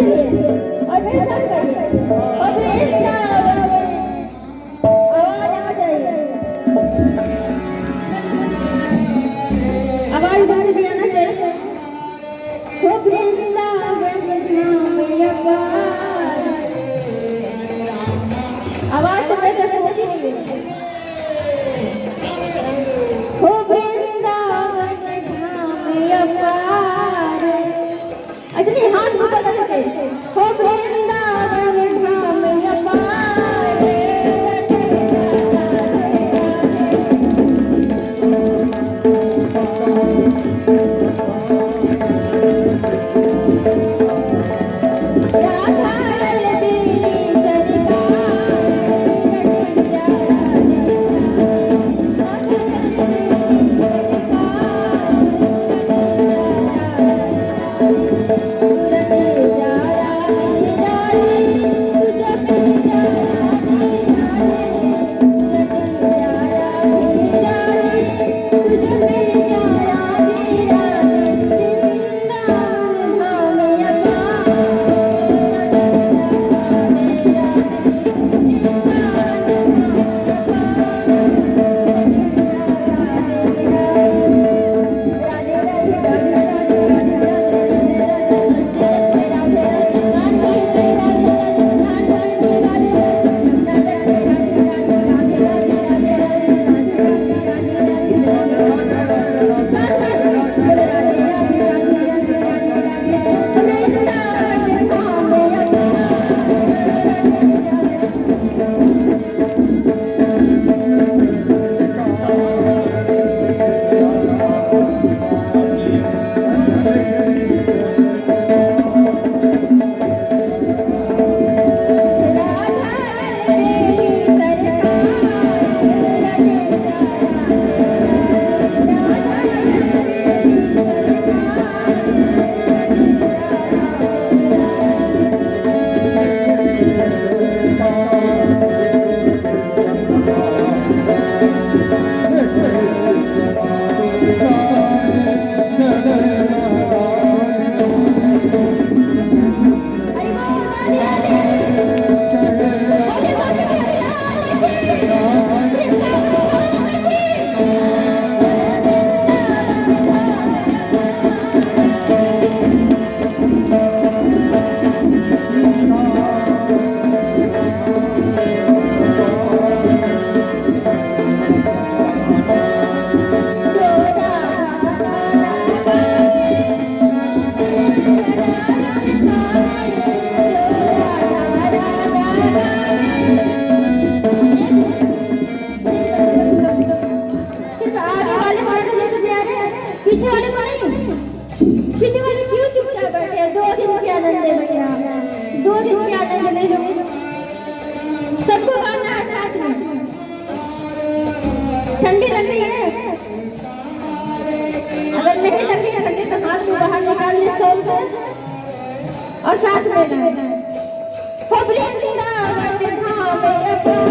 चलिए और मेरे साथ गाइए। और वृंदावन आवाज आ जाइए, आवाज इधर से भी आना चाहिए। हो वृंदावन धाम अपार, आवाज तो मेरे तक पहुंची नहीं है। हो वृंदावन धाम अपार, ऐसे नहीं हाथ ऊपर कर देते। हो वृंदावन धाम अपार, राधा ललबेली सरकार बटी जा पीछे वाले को नहीं, पीछे वाले क्यों चुपचाप बैठे हैं? 2 दिन के आनंद है भैया, 2 दिन के आनंद ले लो, सबको गाना है साथ में। ठंडी लग रही है, अगर नहीं लग रही ठंडी तो हाथ को बाहर निकाल ले सोल से और साथ में गाना। हो वृंदावन धाम अपार,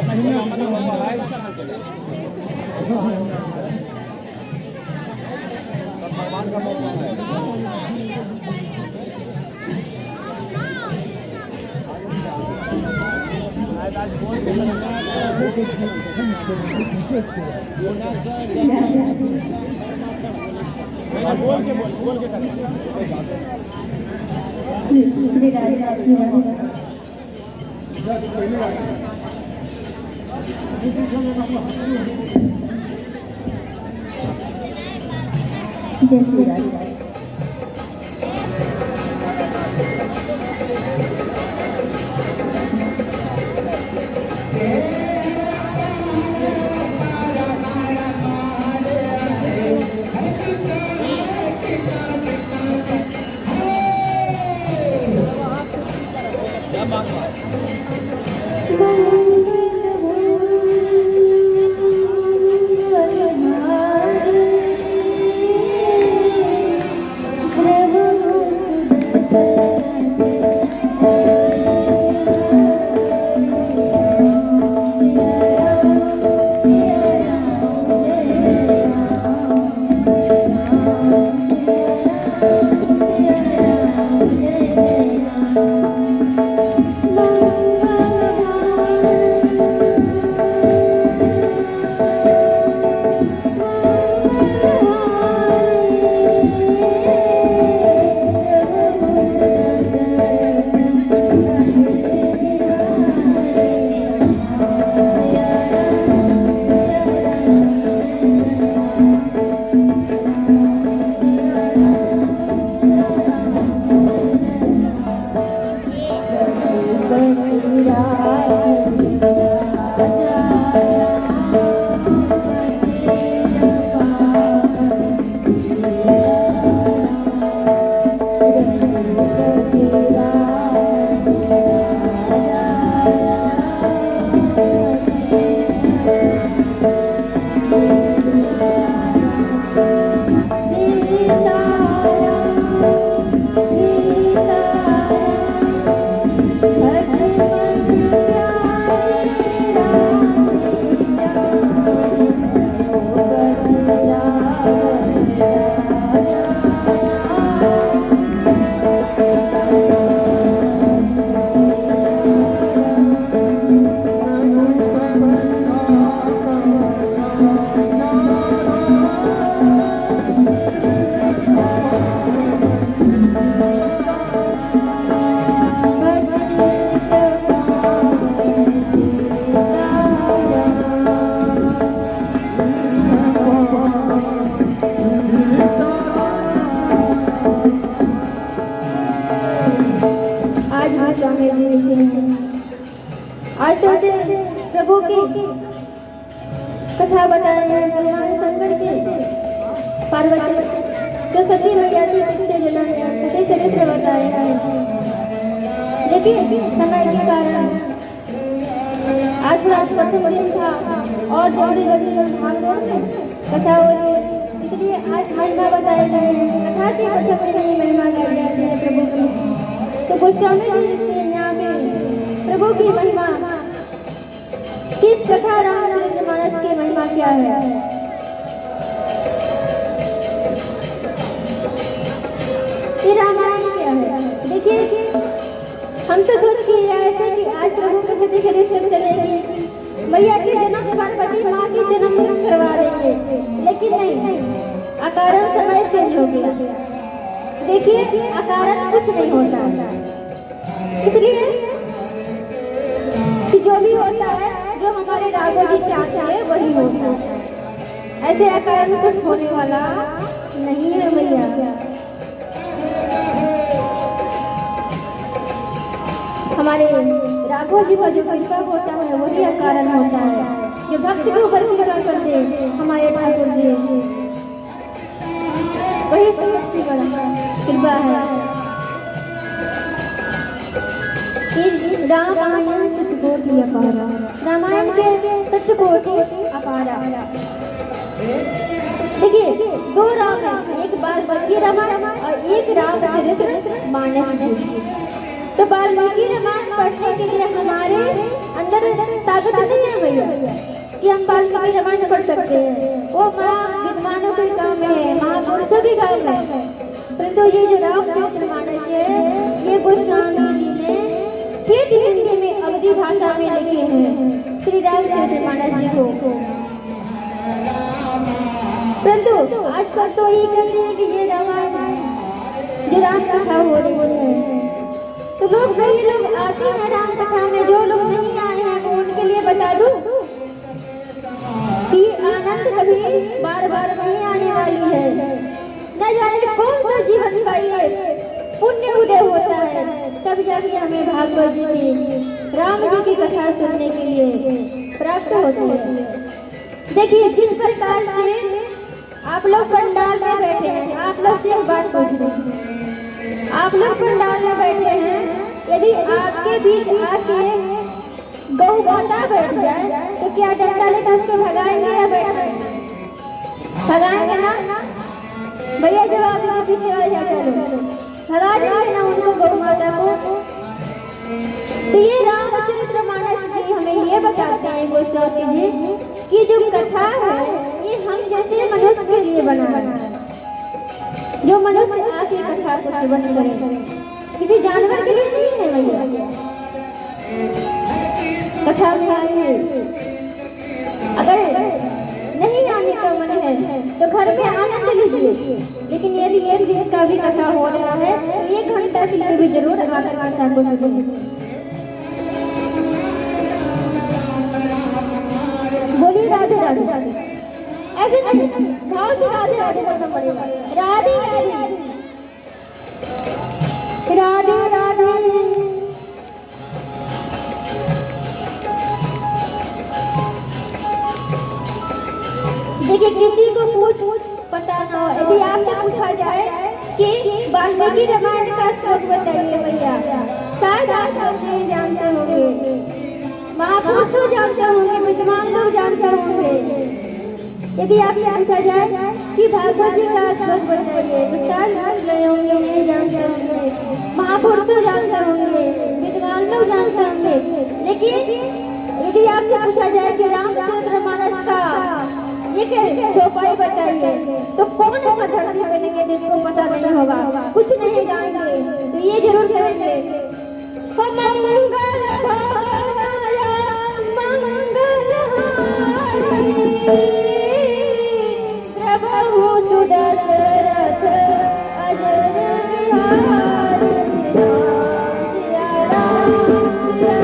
श्री राधे श्री राधे जय श्री राधे। आज तो उसे प्रभु की कथा बताई है। भगवान शंकर की पार्वती जो सती मैया थी उसके जन्म में सती चरित्र बताया है, लेकिन समय के कारण आज थोड़ा प्रथम दिन था और जल्दी जल्दी भाग में कथा हो रही है, इसलिए आज महिमा बताई गई है। कथा की प्रथम दिन ही महिमा गाई जाती है प्रभु की। तो गोस्वामी जी के यहाँ पे प्रभु की महिमा किस कथा रामचरितमानस की महिमा क्या है। ये रामायण क्या है? देखिए, हम तो सोच के आए थे कि आज प्रभु के सती चरित्र चलेगी, मैया के जन्म पार्वती माँ की जन्म करवा देंगे, लेकिन नहीं, अकारण समय चेंज हो गया। देखिए, अकारण कुछ नहीं होता, इसलिए कि जो भी होता है, जो हमारे राघव जी चाहते हैं वही होता है। ऐसे अकारण कुछ होने वाला नहीं है मैया। हमारे राघव जी का जो कृपा होता है वही अकारण होता है, जो भक्त के ऊपर कृपा करते हमारे ठाकुर जी, वही सबसे बड़ा कृपा है। रामायण सत्यकोटि अपारा, रामायण के सत्यकोटि अपारा। देखिए, दो राम है, एक बालबकी रामायण और एक रामचरितमानस जी। तो वाल्मीकि रामायण पढ़ने के लिए हमारे अंदर ताकत नहीं है भैया कि हम वाल्मीकि रामायण पढ़ सकते हैं। वो विद्वानों के काम है, महापुरुषों के काम है। परंतु ये जो रामचरितमानस है ये गोस्वामी जी ने ठीक हिंदी में अवधी भाषा में लिखे हैं श्री रामचरितमानस जी को। परंतु आजकल तो ये कहते हैं कि ये रामायण जो राम कथा हो रही है, तो लोग कई लोग आते हैं राम कथा में, जो लोग नहीं आए हैं वो उनके लिए बता दूं कि आनंद कभी बार बार नहीं आने वाली है। न जाने कौन सा जीवन का ये पुण्य उदय होता है, तब जाके हमें भागवत जी की राम जी की कथा सुनने के लिए प्राप्त होती है। देखिए जिस प्रकार से आप लोग पंडाल में बैठे हैं, आप लोग से एक बात पूछ रही हूं, आप लोग पंडाल में बैठे हैं, यदि आपके बीच आके गौ माता बैठ जाए तो क्या डंडा लेकर उसको भगाएंगे या बैठाएंगे? भगाएंगे ना भैया? जवाब दीजिए पीछे वाले चाचा लोग, भगा देंगे ना उनको, गौ माता को। तो ये रामचरितमानस जी हमें ये बताते हैं गोस्वामी जी कि जो कथा है ये हम जैसे मनुष्य के लिए बना है। जो मनुष्य आके कथा को श्रवण करे, किसी जानवर के लिए नहीं है भैया। कथा में आइए, अगर नहीं आने का मन है तो घर में आनंद लीजिए, लेकिन यदि एक दिन का भी कथा हो रहा है तो 1 घंटा के लिए भी जरूर आकर कथा को सुनिए। बोलिए राधे राधे राधे, ऐसे नहीं भाव से राधे राधे बोलना पड़ेगा। राधे राधे राधे राधे। देखिए किसी को कुछ पता ना हो, यदि आपसे पूछा जाए कि वाल्मीकि रामायण का श्लोक बताइए भैया, शायद आप लोग नहीं जानते होंगे, महापुरुषों जानते होंगे, विद्वान लोग जानते होंगे। यदि आपसे पूछा जाए कि भागवत जी का श्लोक बताइए तो शायद आप गए होंगे, नहीं जानते होंगे, महापुरुषों जानते होंगे, विद्वान लोग जानते होंगे। लेकिन यदि आपसे पूछा जाए कि रामचरितमानस का एक चौपाई बताइए तो कौन ऐसा धरती बनेंगे जिसको पता नहीं होगा, कुछ नहीं गाएंगे तो ये जरूर कहेंगे मंगल प्रभु सुदशरथ अजर बिहारी सिया राम सिया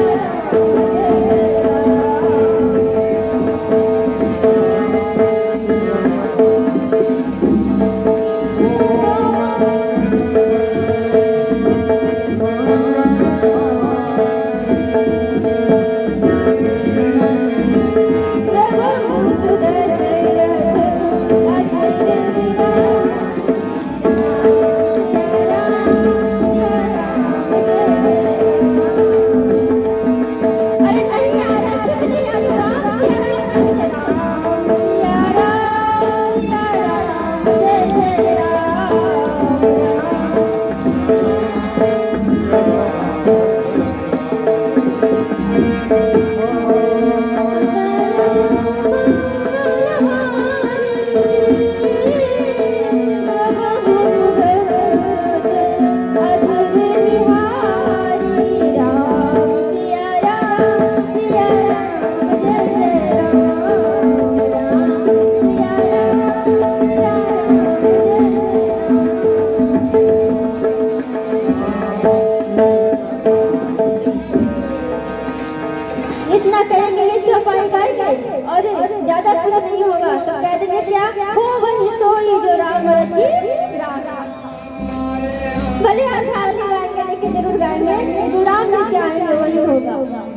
भले खाली गाएंगे लेकिन जरूर गाएंगे, जो राम जी चाहेंगे वही होगा।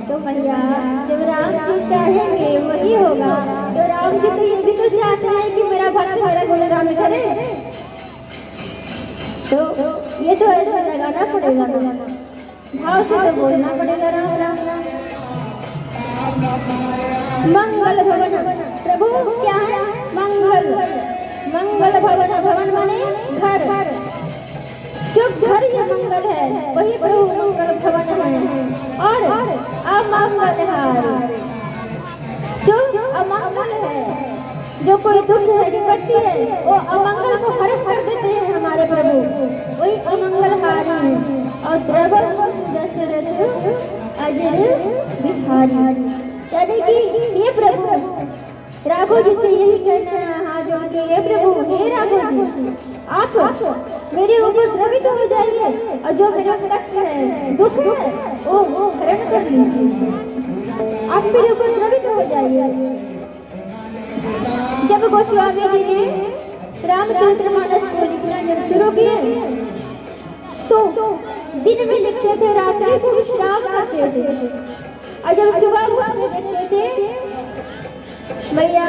तो भैया जब राम जी चाहेंगे वही होगा, तो राम जी तो ये भी तो चाहते हैं कि मेरा भक्त हमारा गुणगान करे, तो ये तो ऐसा लगाना पड़ेगा, भाव से तो बोलना पड़ेगा राम राम राम। मंगल भवन प्रभु क्या है? मंगल, मंगल भवन, भवन माने घर, जो घर ये मंगल है वही प्रभु मंगल भवन है। और अमंगल हार जो अमंगल है, जो कोई दुख है विपत्ति है वो अमंगल को हरण कर देते हैं हमारे प्रभु, वही अमंगल हारी है। और द्रवल दशरथ अजर बिहारी, यानी कि ये प्रभु राघव जी से यही कहना है हाथ जोड़ के, ये प्रभु हे राघव जी आप मेरे ऊपर द्रवित हो जाइए और जो मेरा कष्ट है दुख है वो हरण कर लीजिए, आप मेरे ऊपर द्रवित हो जाइए। जब गोस्वामी जी ने रामचरितमानस को लिखना जब शुरू किए तो दिन में लिखते थे, रात्रि को विश्राम करते थे, और जब सुबह उठकर देखते थे भैया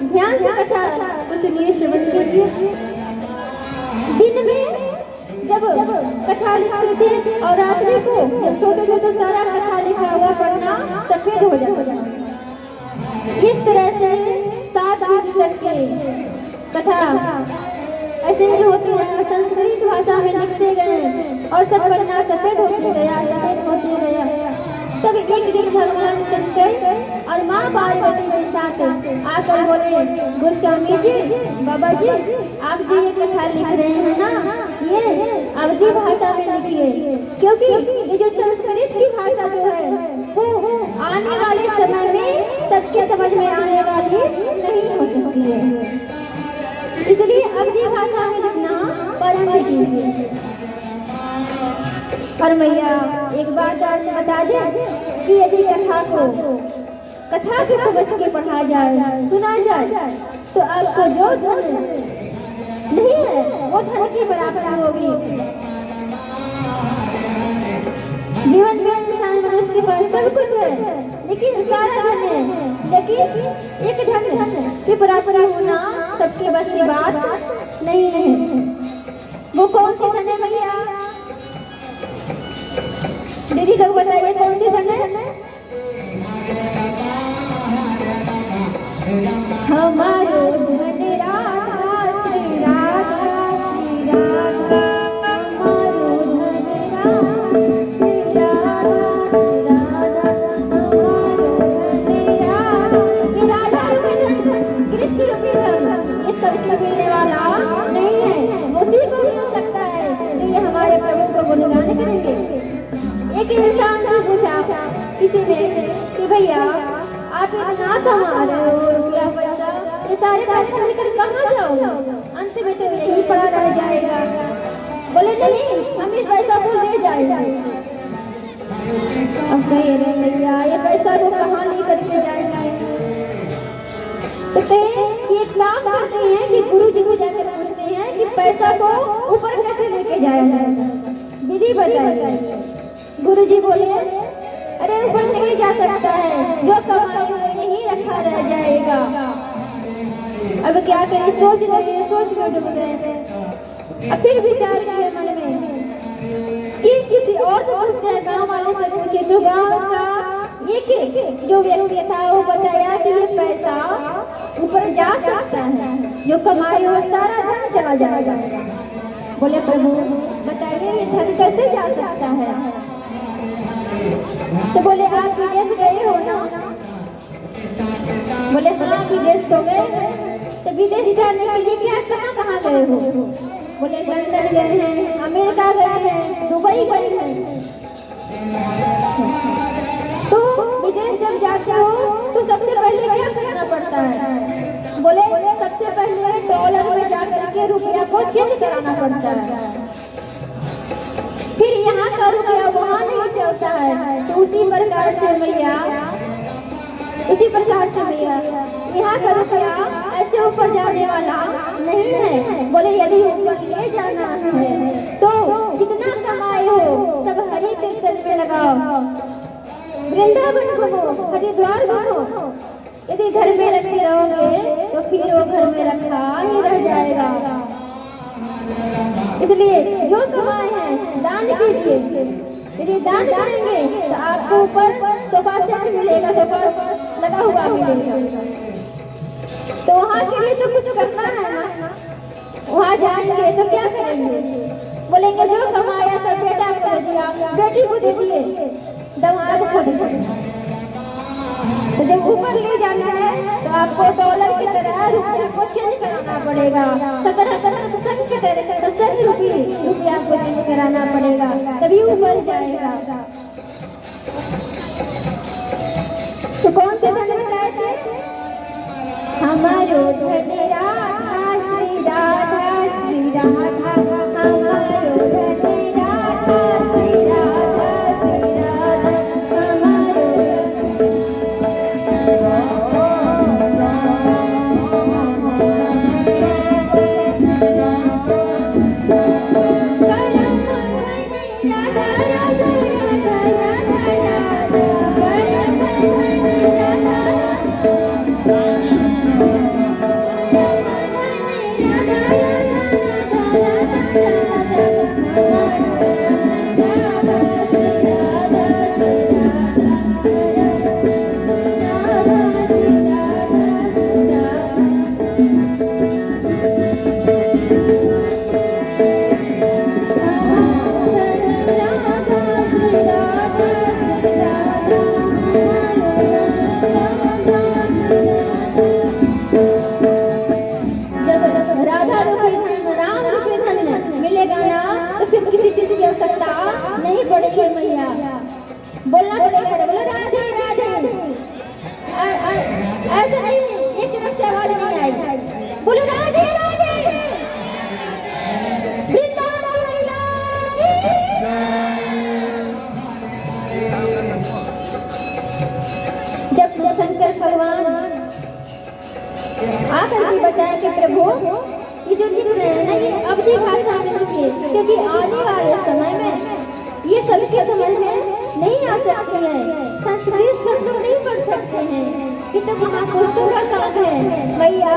ध्यान से कथा को सुनिए, श्रवण कीजिए। दिन में जब कथा लिखते थे और रात्रि को जब सोते थे तो सारा कथा लिखा हुआ पढ़ना सफेद हो जाता था। इस तरह से 7 दिन तक की कथा ऐसे ही होती रहा, संस्कृत भाषा में लिखते गए और सब पन्ना सफेद होते गया, सफेद होते गया। तब एक दिन भगवान शंकर और माँ पार्वती के साथ आकर बोले, गोस्वामी जी बाबा जी आप जो ये कथा लिख रहे हैं ना ये अवधी भाषा में लिखिए, क्योंकि ये जो संस्कृत की भाषा जो है वो आने वाले समय में सबके समझ में आने वाली नहीं हो सकती है, इसलिए अवधी भाषा में लिखना प्रारंभ कीजिए। और भैया एक बात और बता दें कि यदि कथा के समझ के पढ़ा जाए, सुना जाए तो आपको जो धन नहीं है वो धन की बराबर होगी। जीवन में इंसान मनुष्य के पास सब कुछ है लेकिन सारा धन है, लेकिन एक धन के बराबर होना सबके बस की बात नहीं है। वो कौन सी धन है भैया? दीदी लोग बताइए कौन सी धन है? हमारो धन राधा श्री राधा श्री राधा, हमारो धन राधा श्री राधा श्री राधा, हमारो धन राधा। कृष्ण रूपी धन ये सबको मिलने वाला नहीं है, उसी को मिल सकता है जो ये हमारे प्रभु को गुणगान करेंगे। एक इंसान ने पूछा किसी ने कि भैया आप इतना कमा रहे हो रुपया पैसा, ये सारे पैसा लेकर कहाँ जाओगे? अंत में तो यही पड़ा रह जाएगा। बोले नहीं हम इस पैसा को ले जाएंगे। अब कहे अरे भैया ये पैसा को कहाँ लेकर के जाएंगे? तो कहे एक काम करते हैं कि गुरु जी से जाकर पूछते हैं कि पैसा को ऊपर कैसे लेके जाया जाए, विधि बताइए। गुरु जी बोले अरे ऊपर नहीं जा सकता है, जो कमाए हुए यहीं रखा रह जाएगा। अब क्या करें, सोच लगे, सोच में डूब गए। अब फिर विचार किए मन में कि किसी और से पूछते हैं, गांव वाले से पूछे तो गांव का एक जो व्यक्ति था वो बताया कि ये पैसा ऊपर जा सकता है, जो कमाए हुए सारा धन चला जाएगा। बोले प्रभु बताइए ये धन कैसे जा सकता है? तो बोले आप विदेश गए हो ना? बोले हाँ विदेश तो गए। तो विदेश जाने के लिए क्या कहाँ गए हो? बोले लंदन गए हैं, अमेरिका गए हैं, दुबई गए हैं। तो विदेश जब जाते हो तो सबसे पहले क्या करना पड़ता है? बोले सबसे पहले डॉलर में जाकर के रुपया को चेंज कराना पड़ता है, फिर यहाँ का रुपया वहाँ नहीं चलता है। तो उसी प्रकार से भैया यहाँ का रुपया ऐसे ऊपर जाने वाला नहीं है। बोले यदि ऊपर ले जाना है तो जितना कमाए हो सब हरि कीर्तन में लगाओ, वृंदावन घूमो, हरिद्वार घूमो। यदि घर में रखे रहोगे तो फिर वो घर में रखा ही रह जाएगा। इसलिए जो कमाए हैं दान कीजिए। यदि दान करेंगे तो आपको ऊपर सोफा सेट मिलेगा, सोफा लगा हुआ मिलेगा। तो वहाँ के लिए तो कुछ करना है ना, वहाँ जाएंगे तो क्या करेंगे? बोलेंगे जो कमाया सब बेटा को दे दिया, बेटी को दे दिए, दामाद को दे दिया। तो जब ऊपर ले जाना है तो आपको डॉलर की तरह रुपये को चेंज कराना पड़ेगा। 17 की तरह 10 रुपया को चेंज कराना पड़ेगा, तभी ऊपर जाएगा। तो कौन से धन बताए थे? हमारो धन राधा श्री राधा श्री राधा, हमारो धन राधा श्री राधा श्री राधा, हमारो नहीं पड़ेगी मैया, बोलना पड़ेगा, बोलो राधे राधे। ऐसे नहीं, एक तरफ से आवाज नहीं आई, बोलो राधे राधे। वृंदावन की जब शंकर भगवान आकर के बताए कि प्रभु ये जो लिख रहे हैं ना ये अवधी भाषा में लिखिए, क्योंकि आने वाले समय में ये सबके समझ में नहीं आ सकती है, संस्कृत सब लोग नहीं पढ़ सकते हैं। ये तो महापुरुषों का काम है भैया,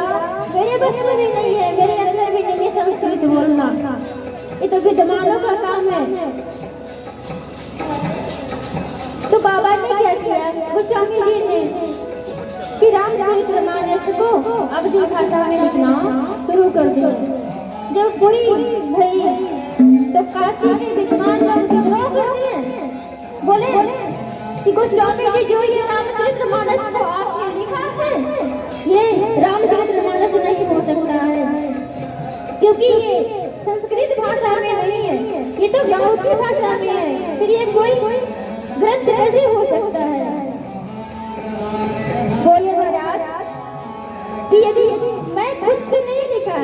मेरे बस में भी नहीं है, मेरे अंदर भी नहीं है संस्कृत बोलना, ये तो विद्वानों का काम है। तो बाबा ने क्या किया, गोस्वामी जी ने कि रामचरितमानस को अवधी भाषा में लिखना शुरू कर दिया। जब पूरी भई तो काशी में विद्वान लोग विद्रोह करते हैं, बोले कि गोस्वामी जी जो ये रामचरितमानस को आपने लिखा है ये रामचरितमानस नहीं हो सकता है, क्योंकि ये संस्कृत भाषा में नहीं है, ये तो गाँव की भाषा में है, फिर ये कोई ग्रंथ कैसे हो सकता है। बोले महाराज कि यदि मैं खुद से नहीं लिखा,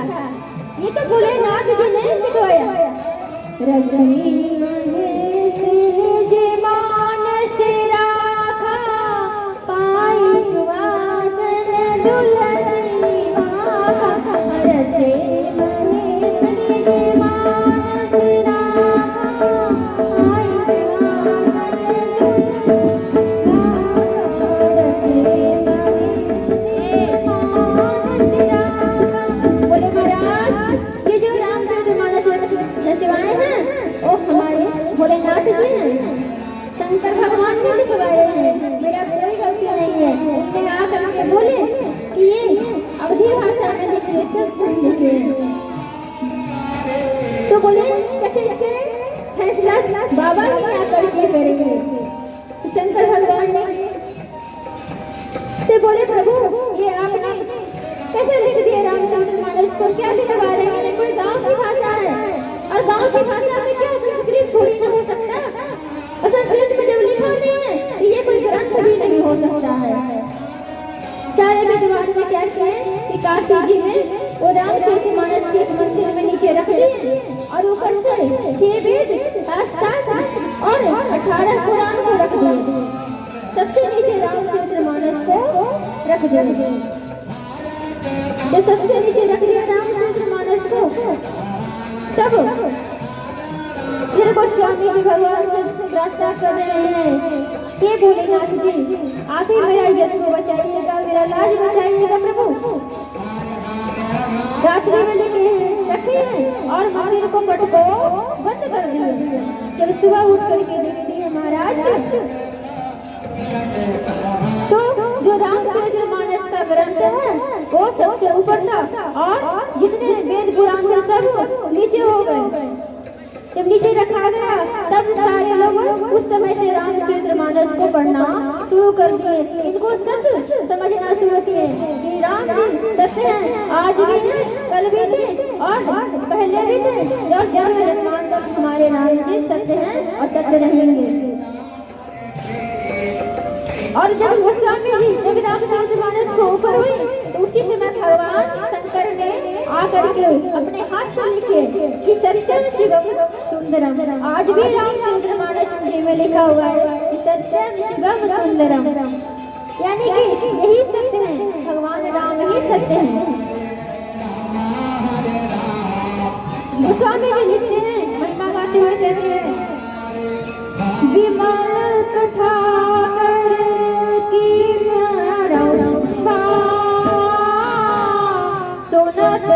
ये तो भोलेनाथ जी ने लिखवाया। रचनी जे मानस राखा पाई सुवासन दुलसी माखा, रचे मनीष जे मानस राखा पाई रचवाए हैं वो हमारे भोलेनाथ जी हैं, शंकर भगवान ने लिखवाए हैं, मेरा कोई गलती नहीं है। उसने आकर के बोले कि ये अवधी भाषा में लिखे थे, लिखे तो बोले अच्छा इसके फैसला बाबा ही आकर के करेंगे। तो शंकर भगवान ने से बोले प्रभु ये आपने कैसे लिख दिए रामचरितमानस को, क्या लिखवा रहे हैं, कोई गाँव की भाषा है और गाँव की भाषा में क्या संस्कृत थोड़ी ना हो सकता, और संस्कृत में जब लिखा नहीं है तो ये कोई ग्रंथ भी नहीं हो सकता है। सारे विद्वान ने क्या किए कि काशी जी में वो रामचरितमानस के मंदिर में नीचे रख दिए और ऊपर से 6 वेद 7 और 18 पुराण को रख दिए, सबसे नीचे रामचरितमानस को रख दिए। जब सबसे नीचे रख दिया रामचरितमानस को, तब फिर गोस्वामी जी भगवान से प्रार्थना कर रहे हैं, हे भोलेनाथ जी आप ही मेरा इज्जत को बचाइएगा, मेरा लाज बचाइएगा प्रभु। रात्रि में रखे हैं और मंदिर को पट को बंद कर दिए। जब सुबह उठ करके देखती है महाराज तो जो रामचरितमानस का ग्रंथ है वो सबसे ऊपर था और जितने वेद पुराण थे सब नीचे हो गए। जब नीचे रखा गया तब सारे लोग उस समय से रामचरितमानस को पढ़ना शुरू कर दिए। इनको सत्य समझना शुरू किए कि राम जी सत्य हैं, आज भी हैं, कल भी थे और पहले भी थे और जन्म जन्मांतर तक हमारे राम जी सत्य हैं और सत्य रहेंगे। और जब गोस्वामी जी जब रामचरितमानस को ऊपर हुई तो उसी समय भगवान शंकर ने आकर के अपने हाथ से लिखे कि सत्यम शिवम सुंदरम। आज भी रामचरितमानस में लिखा हुआ है कि सत्यम शिवम सुंदरम, यानी कि यही सत्य है, भगवान राम ही सत्य है। गोस्वामी जी लिखते हैं, महिमा गाते हुए कहते हैं, विमल कथा सोनत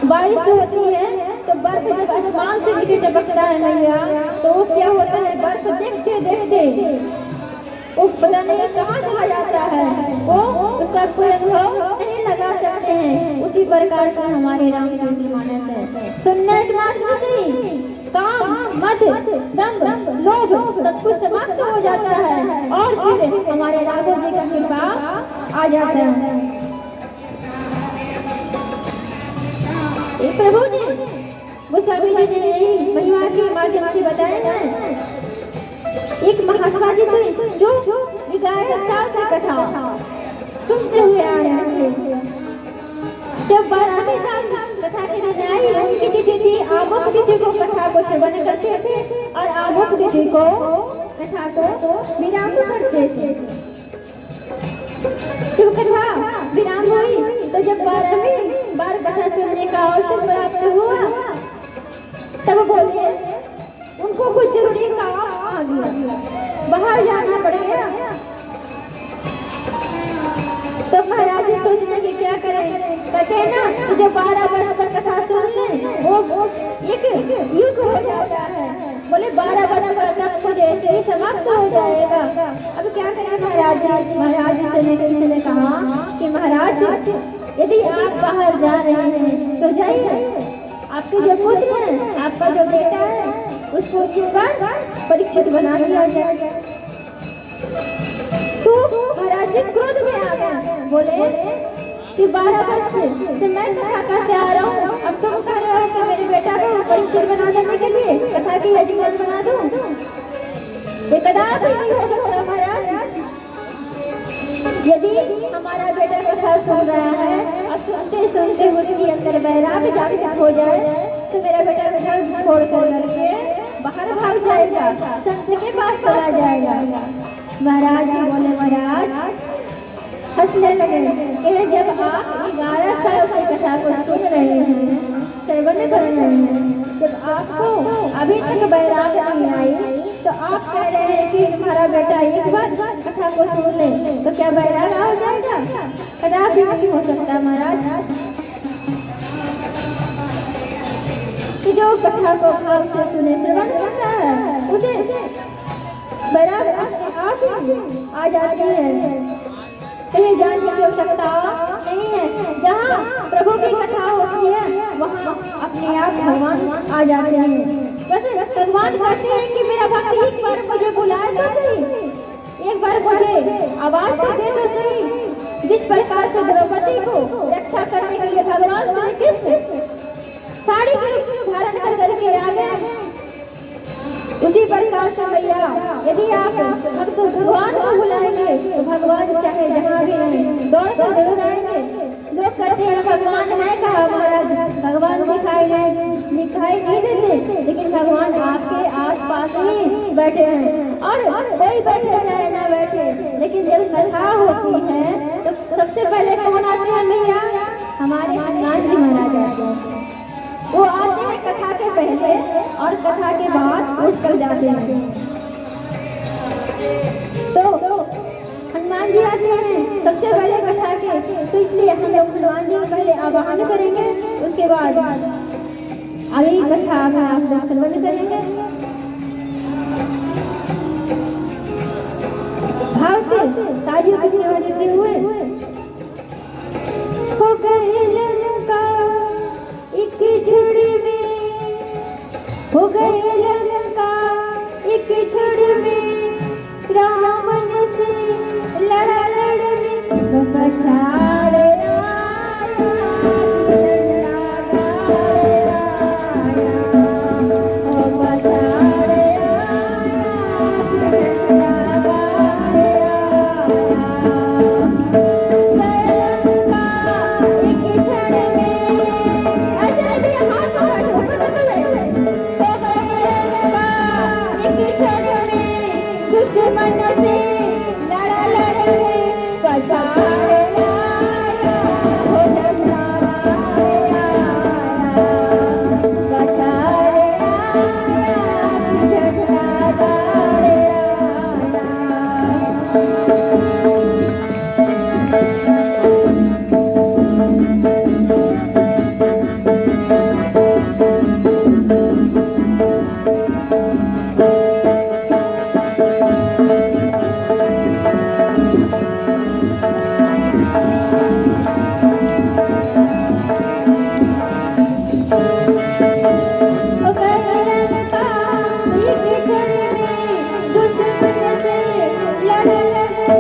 बारिश होती है तो बर्फ जब आसमान से नीचे टपकता है मैया, तो वो क्या होता है, बर्फ देखते देखते वो पता नहीं कहाँ चला जाता है, वो उसका कोई अनुभव नहीं लगा सकते हैं। उसी प्रकार से हमारे रामचरितमानस है, सुनने के मात्र से काम मत दंभ लोभ सब कुछ समाप्त हो जाता है और फिर हमारे राघव जी का कृपा आ जाता है। प्रभु ने गोस्वामी जी ने यही महिमा के माध्यम से बताया है। एक महात्मा जी थे जो 11 साल से कथा सुनते हुए आ रहे थे। जब 12वें साल कथा के दिन आई, उनकी तिथि थी, आगम तिथि को कथा को श्रवण करते थे और आगम तिथि को कथा को विराम करते थे। जब कथा विराम हुई तो जब 12वीं बार कथा सुनने का अवसर प्राप्त हुआ तब बोले उनको कुछ जरूरी काम आ गया, बाहर जाना पड़ गया। तो महाराज जी सोचने की क्या करें, कहते हैं ना जो 12 वर्ष तक कथा सुन ले वो एक युग हो जाता है। बोले 12 वर्ष तक तो जैसे ही समाप्त हो जाएगा, अब क्या करें महाराज जी। महाराज जी से किसी ने कहा कि महाराज यदि आप बाहर जा रहे हैं तो जाइए, आपके जो पुत्र है, आपका जो बेटा है, उसको इस बार परीक्षित बना दिया जाए। तो महाराज जी क्रोध में आ गए, बोले कि 12 वर्ष से मैं कथा करते आ रहा हूँ, अब तुम कह रहे हो कि मेरे बेटा को परीक्षित बना देने के लिए कथा की यजमान बना दूं, ये कदापि नहीं हो सकता महाराज। यदि हमारा बेटा कथा सुन रहा है और सुनते सुनते उसके अंदर वैराग्य जागृत हो जाए तो मेरा बेटा घर छोड़ कर करके बाहर भाग जाएगा, संत के पास चला जाएगा। महाराज जी बोले महाराज हंसने लगे कि जब आप 11 साल से कथा को सुन रहे हैं, श्रवण कर रहे हैं, जब आपको अभी तक वैराग नहीं आई तो आप कह रहे हैं कि तुम्हारा बेटा एक बार कथा को सुन ले तो क्या वैराग हो जाएगा? कदापि नहीं हो सकता महाराज। कि जो कथा को भाव से सुने, श्रवण करता है, उसे वैराग आप आ जाती है। कहीं जानने की आवश्यकता नहीं है। जहाँ प्रभु की कथा होती है वहाँ अपने आप भगवान आ जाते हैं। वैसे भगवान कहते हैं कि मेरा भक्त एक बार मुझे बुलाए तो सही, एक बार मुझे आवाज तो दे तो सही। जिस प्रकार से द्रौपदी को रक्षा करने के लिए भगवान श्री कृष्ण साड़ी के रूप में धारण कर करके आ गए, उसी प्रकार से मैया यदि आप भक्त भगवान को बुलाएंगे तो भगवान चाहे जहाँ भी रहें दौड़ कर जरूर आएंगे। लोग कहते हैं भगवान है कहाँ महाराज? भगवान दिखाई नहीं देते, लेकिन भगवान आपके आसपास ही बैठे हैं। और कोई बैठे चाहे ना बैठे, लेकिन जब कथा होती है तो सबसे पहले कौन आते हैं मैया? हमारे हनुमान जी महाराज आते हैं। वो आते हैं कथा के पहले और कथा के बाद उठ कर जाते हैं। तो हनुमान जी आते हैं सबसे पहले कथा के, तो इसलिए हम लोग हनुमान जी को पहले आवाहन करेंगे, उसके बाद आगे कथा में आप लोग श्रवण करेंगे। भाव से तालियों की सेवा देते हुए हो गए लंका एक झड़ी में, हो गए लंका एक झड़ी में, रावण से लड़ा लड़ने तो पछाड़ आया, ओ पछाड़ दुश्मन से लड़ा लड़ने पछाड़ आया, हो जमना आया, पछाड़ आया, झगड़ा आया। दुश्मन से लड़ लड़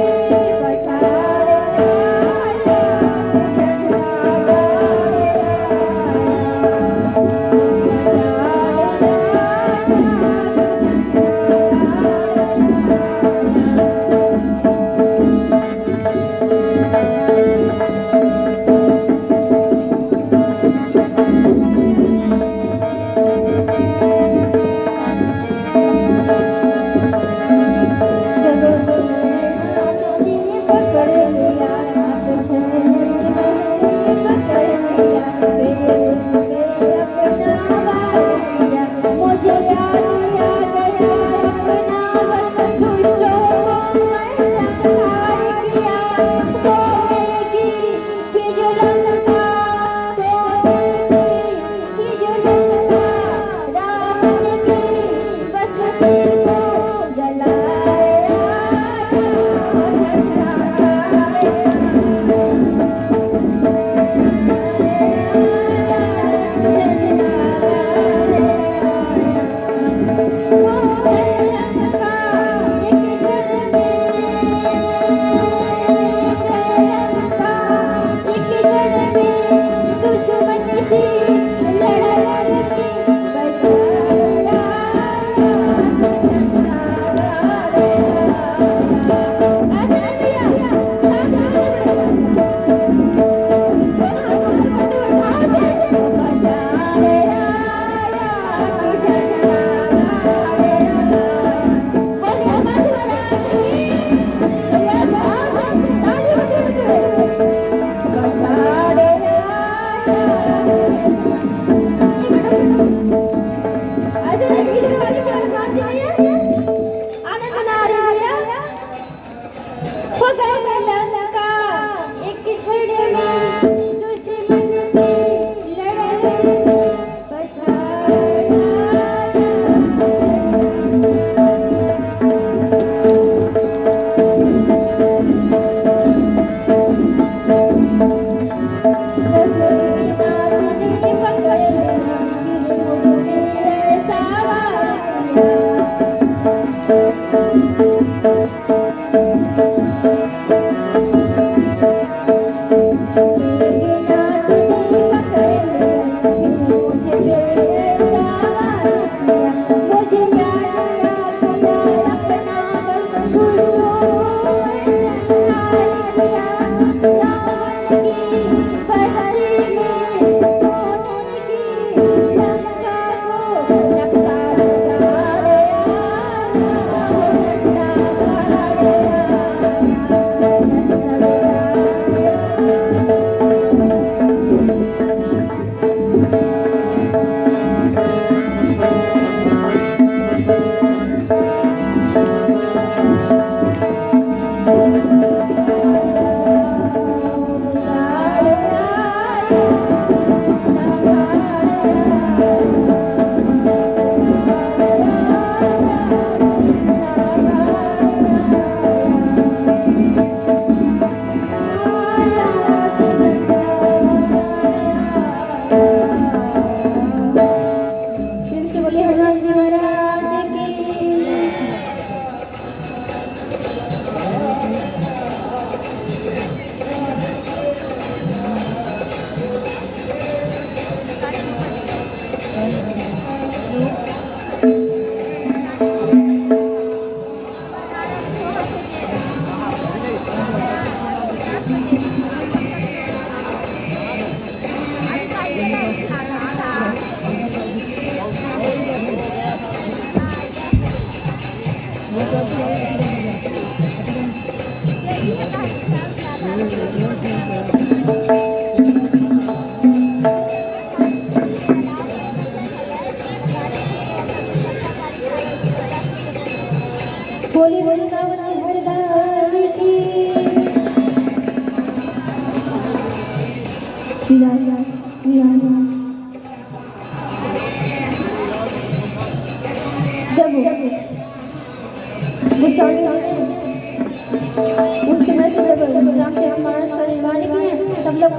रामचरितमानस का निर्माण किए। सब लोग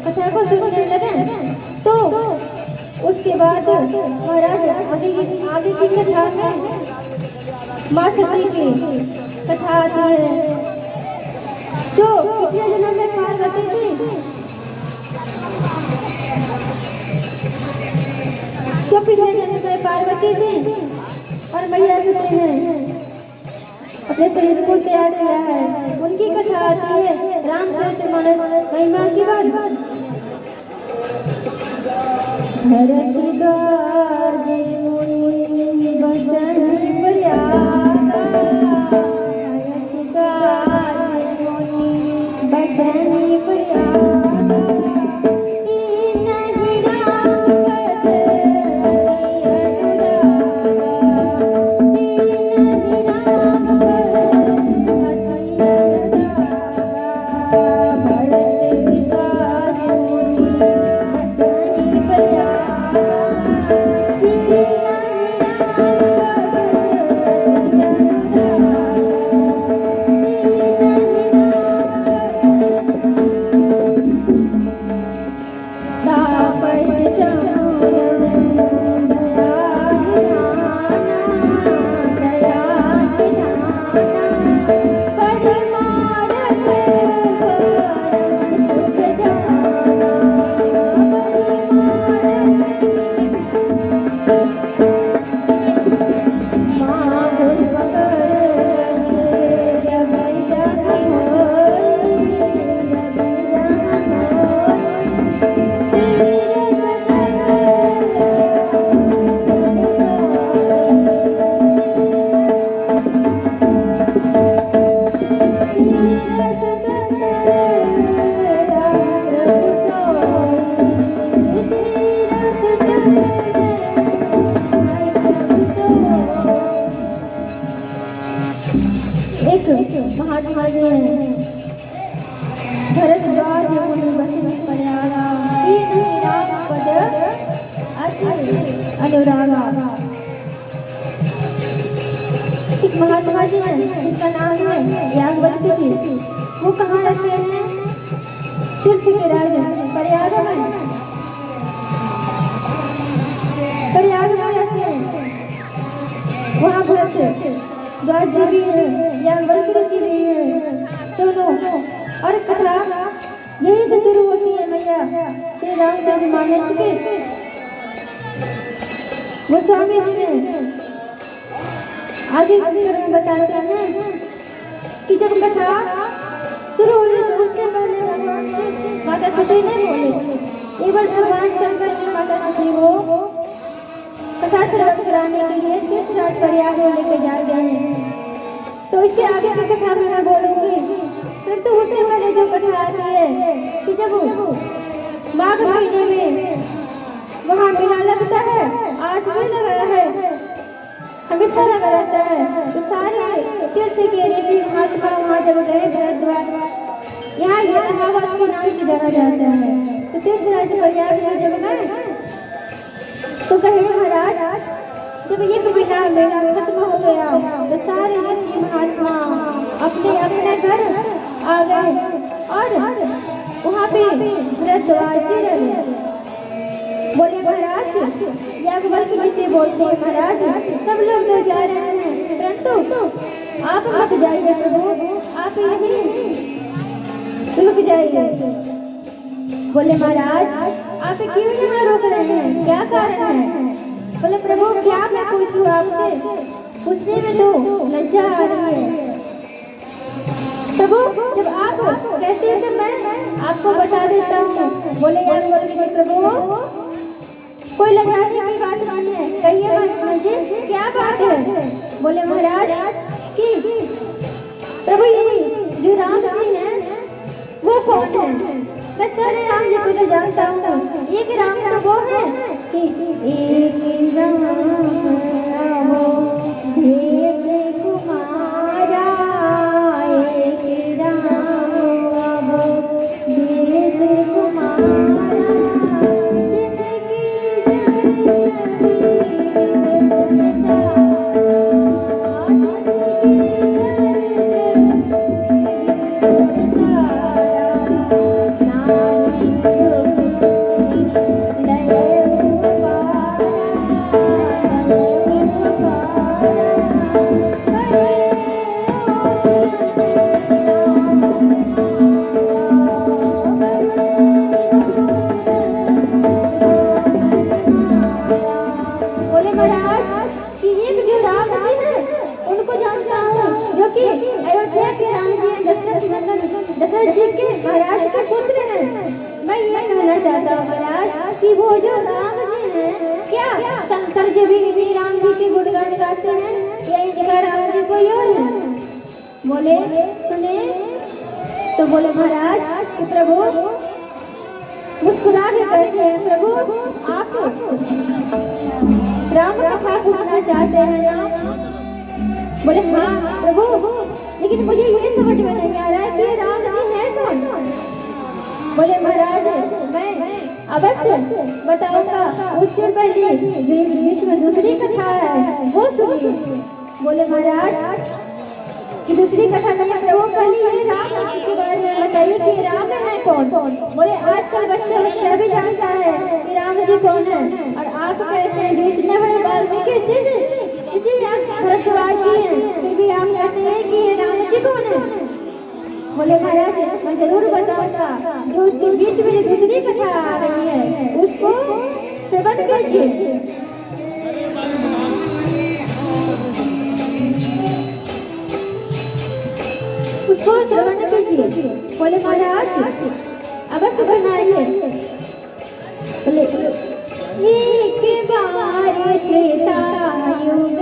कथा को सुनने लगे। तो उसके बाद महाराज आगे की कथा में माँ सती की कथा आती है। जो पिछले जन्म में पार्वती थी, जो पिछले जन्म में पार्वती थी और मैया सती ने अपने शरीर को त्याग किया है, उनकी कथा आती है रामचरितमानस महिमा की बात। भरत गाजे मुनि बसन प्रयागा, भरत गाजे मुनि बसन प्रयागा। महात्मा जी हैं भरद्वाज मुनि बसन प्रयागा, राम पद अति अनुरागा। एक महात्मा जी हैं जिनका नाम है याज्ञवल्क्य जी। वो कहाँ रहते हैं? तीर्थ के राज प्रयाग में, प्रयाग में रहते हैं। वहाँ भरद्वाज जी भी है, याज्ञवल्क्य ऋषि भी है, दोनों। और कथा यहीं से शुरू होती है मैया श्री रामचरितमानस की। गोस्वामी जी ने आगे बताते हैं कि जब कथा शुरू हुई तो उसके पहले भगवान से माता सती ने बोले, एक बार भगवान शंकर ने माता सती को कथा श्रवण कराने के लिए तीर्थराज प्रयाग में लेके जा रहे हैं। तो इसके आगे की कथा में मैं बोलूंगी, परंतु उससे पहले जो कथा आती है कि जब माघ महीने में वहाँ मेला लगता है, आज भी लगा है, हमेशा लगा रहता है। तो सारे तीर्थ के ऋषि महात्मा वहाँ जब गए भरद्वाज, यहाँ इलाहाबाद के नाम से जाना जाता है। तो तीर्थराज प्रयाग में जब गए तो कहे महाराज जब एक महीना मेला खत्म हो गया तो सारे ऋषि महात्मा अपने अपने घर आ गए और वहाँ पे भरद्वाज जी रहे। बोले महाराज, याज्ञवल्क्य जी से बोलते हैं महाराज सब लोग तो जा रहे हैं, परंतु आप मत जाइए प्रभु, आप यहीं रुक जाइए। बोले महाराज आप क्यों यहाँ रोक रहे हैं, क्या कारण है? बोले प्रभु क्या मैं पूछूं आपसे, पूछने में तो लज्जा आ रही है। प्रभु जब आप कहते हैं तो मैं आपको बता देता हूँ। बोले याज्ञवल्क्य जी प्रभु कोई लगाने की बात नहीं है, कहिए मुझे क्या बात है? बोले महाराज कि प्रभु ये जो राम जी हैं वो कौन है? मैं सारे राम जी को तो जानता हूँ, एक राम तो वो है कि एक राम देश कुमारा, एक राम देश कुमारा। महाराज के पुत्र हैं। मैं ये कहना चाहता हूँ महाराज कि वो जो राम जी हैं, क्या शंकर जी भी राम जी के गुणगान गाते हैं या इनका राम जी कोई और है? बोले सुने तो बोले महाराज कि प्रभु मुस्कुरा के कहते हैं, प्रभु आप राम कथा पूछना चाहते हैं ना? बोले हाँ प्रभु, लेकिन मुझे ये समझ में नहीं आ रहा है कि राम जी है कौन? बोले महाराज मैं अवश्य बताऊंगा, उससे पहले जो इस बीच में दूसरी कथा है वो सुनिए। बोले महाराज कि दूसरी कथा नहीं है प्रभु, पहले ये राम जी के बारे में बताइए कि राम है कौन? बोले आजकल बच्चा भी जानता है कि राम जी कौन है, और आप कहते हैं जो इतने बड़े वाल्मीकि इसी भरद्वाज जी हैं, फिर भी आप कहते हैं कि ये राम जी कौन है? बोले महाराज मैं जरूर बताऊंगा, जो उसके बीच में जो दूसरी कथा आ रही है उसको श्रवण कीजिए। उसको श्रवण कीजिए। बोले महाराज अवश्य सुनाइए। बोले एक बार त्रेता युग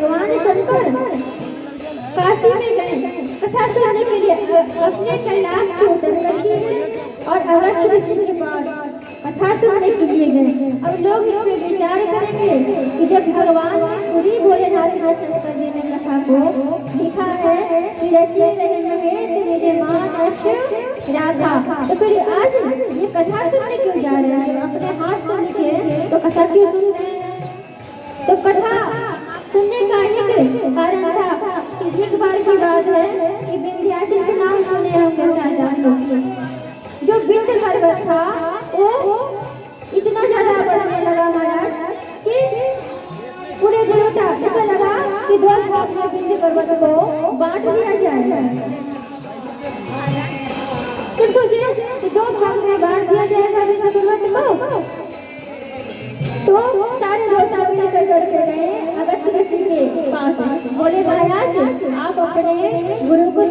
माने शंभु गए काशी में गए कथा सुनने के लिए, अपने कैलाश से उतर करके और अगस्त ऋषि के पास कथा सुनने के लिए गए। अब लोग इस पे विचार करेंगे कि जब भगवान ने खुद ही भोलेनाथ ने शंकर जी ने कथा को लिखा है कि रचे रहे महेश विद्यमान अश्व राधा, तो फिर आज ये कथा सुनने क्यों जा रहे हैं? अपने हाथ से लिखे तो कथा क्यों सुन रहे हैं? तो कथा सुनने का एक कारण था कि एक बार की बात है कि विंध्याचल के नाम सुने होंगे शायद आप लोग। जो विंध्य पर्वत था वो इतना ज्यादा बढ़ने लगा महाराज कि पूरे देवता ऐसा लगा कि दो भाग में विंध्य पर्वत को बांट दिया जाए। तो सोचिए कि दो भाग में बांट दिया जाएगा विंध्य पर्वत को, तो सारे देवता मिलकर करके गए अगस्त ऋषि के पास। बोले महाराज आप अपने गुरु को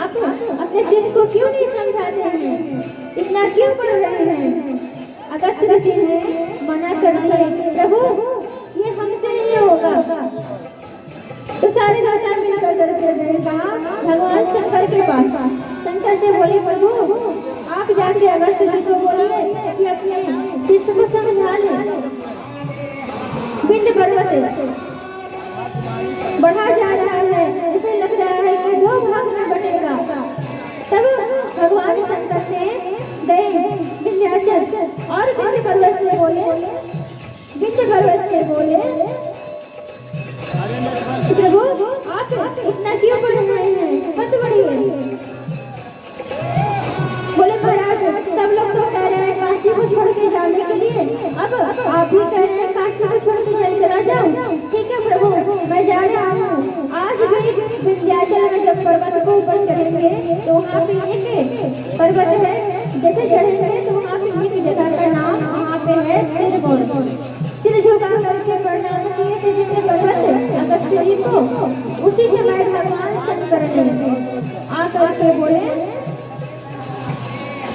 आप अपने शिष्य को क्यों नहीं समझाते हैं, इतना क्यों पढ़ रहे हैं? अगस्त ऋषि ने मना कर दिया, प्रभु ये हमसे नहीं होगा। तो सारे देवता मिलकर करके गए कहा भगवान शंकर के पास। शंकर से बोले प्रभु आप जाके अगस्त जी को बोलिए कि अपने शिष्य को समझा ले। विंध्य पर्वत बढ़ा जा रहा है, इसे लग रहा है कि दो भाग में बटेगा। तब भगवान शंकर ने गए विंध्याचल और विंध्य पर्वत से बोले प्रभु आप इतना क्यों बढ़ रहे हैं, मत बढ़िए। बोले महाराज सब लोग तो कह रहे हैं काशी को छोड़ के जाने के लिए, अब आप भी कह रहे हैं काशी को छोड़ के चला जाऊं। ठीक है प्रभु मैं जा रहा हूँ। आज भी विंध्याचल में जब पर्वत को ऊपर चढ़ेंगे तो वहाँ पे एक पर्वत है, जैसे चढ़ेंगे तो वहाँ पे एक जगह का नाम वहाँ पे है सिरमौर। सिर झुका करके प्रणाम किए थे विंध्य पर्वत अगस्त जी को। उसी समय भगवान शंकर ने आकर के बोले,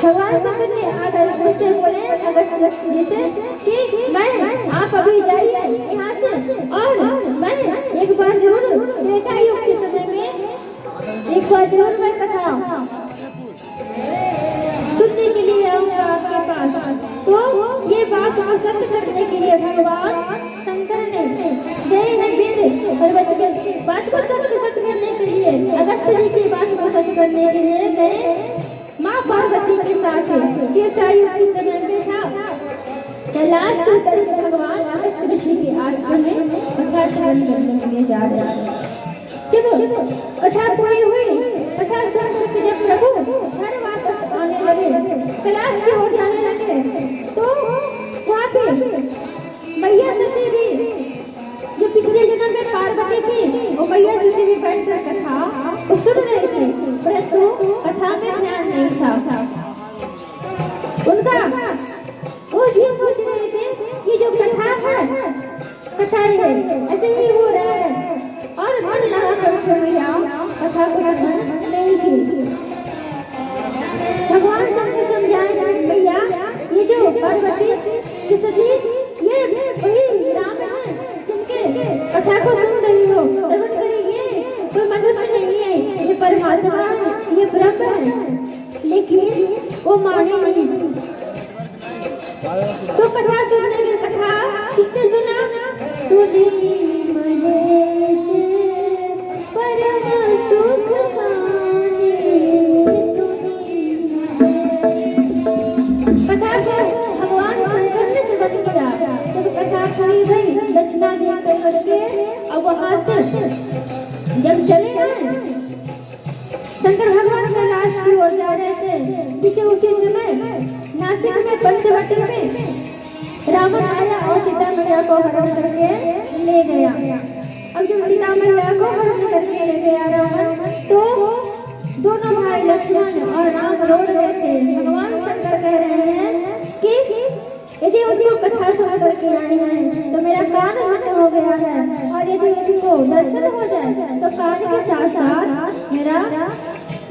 भगवान शंकर ने आकर मुझसे बोले अगस्त जी से कि मैं आप अभी जाइए यहाँ से, और मैं एक बार जरूर त्रेता युग के समय में एक बार जरूर मैं कथा सुनने के लिए आऊंगा आपके पास। तो ये बात को सत्य करने के लिए भगवान शंकर ने गए हैं विंध्य पर्वत के बात को सत्य करने के लिए, अगस्त जी की बात को सत्य करने के लिए गए माँ पार्वती के साथ त्रेतायुग के समय में था। कैलाश से उतर के भगवान अगस्त्य ऋषि के आश्रम में कथा श्रवण करने के लिए जा रहे थे। जब कथा पूरी हुई, कथा सुन करके जब प्रभु घर वापस आने लगे, कैलाश की ओर जाने लगे, तो वहाँ पे मैया सती भी जो पिछले जन्म में पार्वती थी, वो मैया सती भी बैठकर कथा वो सुन रहे थे, परंतु कथा में ध्यान नहीं था उनका। वो ये सोच रहे थे कि जो कथा है, कथा है ऐसे ही हो रहा है, और मन लगा कर मैया कथा को श्रवण नहीं की। भगवान शंकर समझाए, मैया ये जो पार्वती जो सती ये वही राम है जिनके कथा को सुन रही हो, श्रवण करी। ये कोई मनुष्य नहीं है, ये परमात्मा है, ये ब्रह्म है। लेकिन वो माने नहीं। तो कथा सुनने की कथा किसने सुना? सुनी महेश परम सुख पाने, कथा को भगवान शंकर ने श्रवण किया। जब कथा पूरी हुई, दक्षिणा दे करके अब वहां से जब चले आए, शंकर भगवान कैलाश की ओर जा रहे थे। पीछे उसी समय नासिक में पंचवटी में रावण आया और सीता मैया को हरण करके ले गया। अब जब सीता मैया को हरण करके ले गया रावण, तो दोनों भाई लक्ष्मण और राम रो रहे थे। भगवान शंकर कह रहे हैं कि यदि उनको कथा सुन करके आए हैं तो मेरा कान हट हो गया है, और यदि उनको दर्शन हो जाए तो कान के साथ साथ मेरा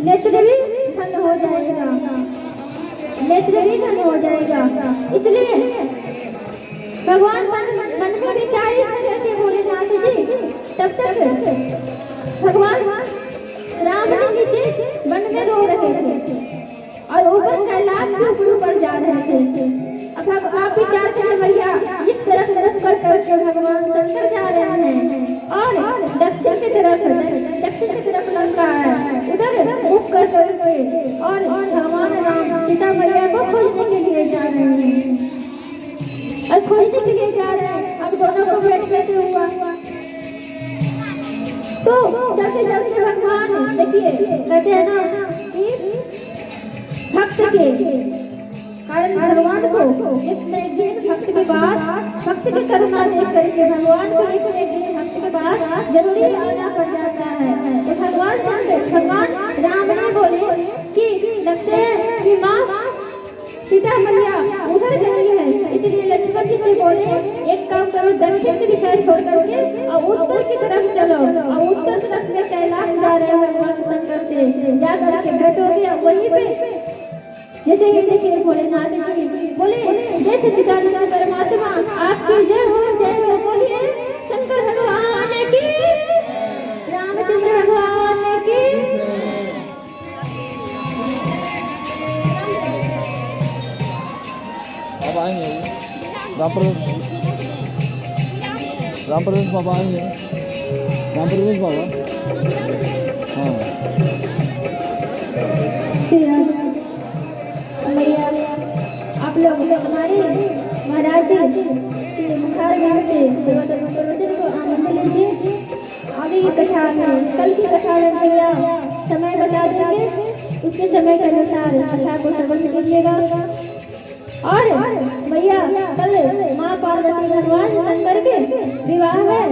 नेत्र भी धन्य हो जाएगा, नेत्र भी धन्य हो जाएगा। इसलिए भगवान मन में विचार रहे थे भोलेनाथ जी। तब तक भगवान राम ने नीचे वन में रो रहे थे और ऊपर कैलाश के ऊपर जा रहे थे। अब आप विचार करें, मैया इस तरफ मुख कर करके भगवान शंकर जा रहे हैं और दक्षिण की तरफ लंका है, उधर मुख कर करके, और भगवान राम सीता मैया को खोजने के लिए जा रहे हैं, और खोजने के लिए जा रहे हैं। अब दोनों को भेंट कैसे हुआ? तो चलते चलते भगवान देखिए कहते हैं ना कि भक्त के कारण भगवान को एक दिन भक्त के पास, भक्त की करुणा देख करके भगवान को एक दिन भक्त के पास जरूरी आना पड़ जाता है। तो भगवान राम ने बोले कि लगते हैं कि माँ सीता मैया उधर गई है, इसलिए लक्ष्मण जी से बोले एक काम करो, दक्षिण की दिशा छोड़ करके और उत्तर की तरफ चलो, और उत्तर तरफ में कैलाश जा रहे हैं भगवान शंकर से जा करके बैठोगे। वहीं पे जैसे कि देखिए भोलेनाथ जी बोले, जय सच्चिदानंद परमात्मा आपकी जय हो, जय हो। बोलिए शंकर भगवान की, रामचंद्र भगवान की। अब आएंगे राम प्रवेश बाबा आएंगे, राम प्रवेश बाबा। हाँ मैया आप लोग हमारे महाराज के मुखारबिंद से प्रवचन को आनंद लीजिए। आगे की कथा में, कल की कथा में भैया समय बता देंगे, उसके समय के अनुसार कथा को श्रवण कीजिएगा। और भैया कल माँ पार्वती भगवान शंकर के विवाह है,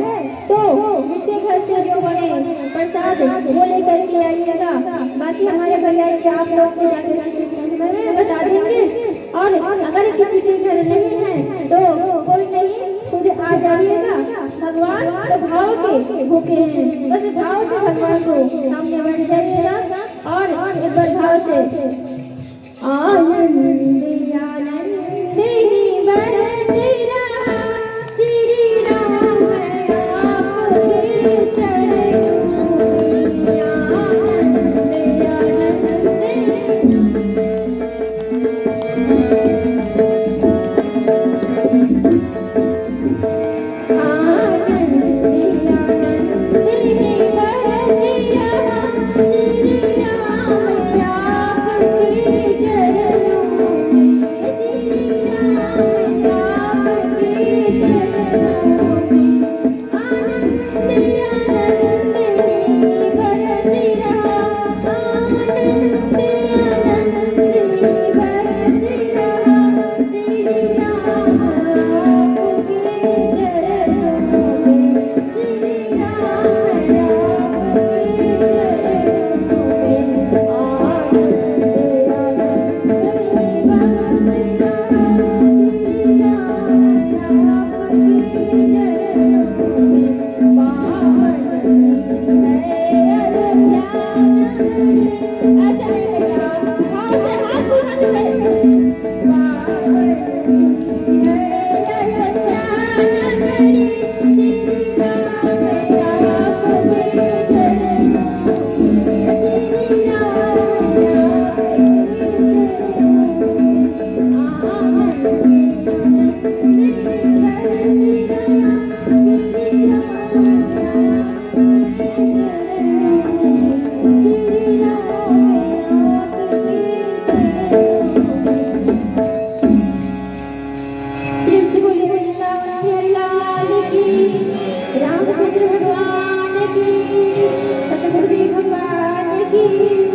तो जिसके घर से जो बने प्रसाद वो लेकर के आइएगा। बाकी हमारे भैया जी आप लोग को जाके किसी में बता देंगे, और अगर किसी के घर नहीं है तो कोई नहीं, खुद आ जाइएगा। भगवान तो भाव के भूखे हैं, बस भाव से भगवान को सामने बैठ जाइएगा, और एक बार भाव से आनंद आनंद ही बरसे रहा श्री राम आपके चरणों में। आनंद आनंद ही बरसे रहा श्री राम आपके की